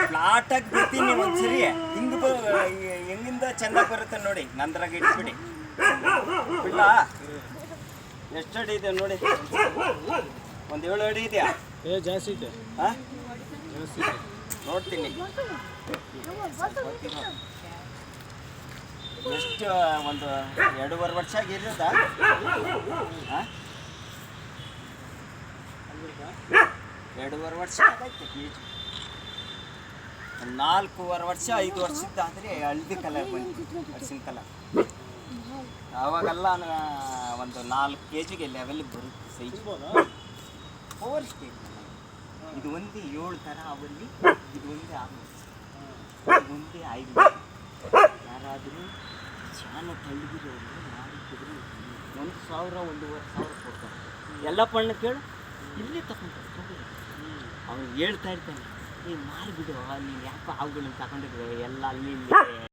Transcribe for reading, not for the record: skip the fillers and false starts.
ಫ್ಲಾಟಾಗಿ ಬಿಡ್ತೀನಿ ಒಂದ್ಸರಿ ಹೆಂಗಿಂದ ಚೆಂದ ಬರುತ್ತೆ ನೋಡಿ, ನಂದ್ರಾಗ ಇಟ್ಬಿಡಿ. ಬಿಡ್ಲ ಎಷ್ಟು ಅಡಿ ಇದೆ ನೋಡಿ, ಒಂದು 7 ಅಡಿ ಇದೆಯಾ? ಜಾಸ್ತಿ ಇದೆ. ಹಾಂ ನೋಡ್ತೀನಿ ಎಷ್ಟು, ಒಂದು 2.5 ವರ್ಷ ಆಗಿರೋದ? ಹಾಂ 2.5 ವರ್ಷ ಆಗೈತೆ ಕೆಜಿ. 4.5 ವರ್ಷ 5 ವರ್ಷದ್ದಾದರೆ ಹಳದಿ ಕಲರ್ ಬಂತು, ಹಸಿನ ಕಲರ್. ಆವಾಗೆಲ್ಲ ಒಂದು 4 kg ಲೆವೆಲ್ ಬರುತ್ತೆ ಸೈಜ್. 4 ಸ್ಟೇಜ್. ಇದು ಒಂದೇ 7 ಥರ ಅವಲ್ಲಿ, ಇದು ಒಂದೇ 6, ಇದು ಒಂದೇ 5. ಯಾರಾದರೂ ಚಾನ ತಳ್ಳಿಗಿರೋರು ಮಾಡಿದ್ರು 1,000 1,500 ಕೊಡ್ತಾರೆ. ಎಲ್ಲ ಪಣ್ಣ ಕೇಳು, ಇಲ್ಲೇ ತಗೊಂತಾರೆ ತಗೊಳ್ಳಿ. ಅವ್ನು ಹೇಳ್ತಾ ಇರ್ತಾನೆ, ನೀನು ಮಾರಿಬಿಡು, ನೀನು ಯಾಕೆ ಅವುಗಳನ್ನ ತಗೊಂಡಿದ್ವಿ ಎಲ್ಲ ಅಲ್ಲಿ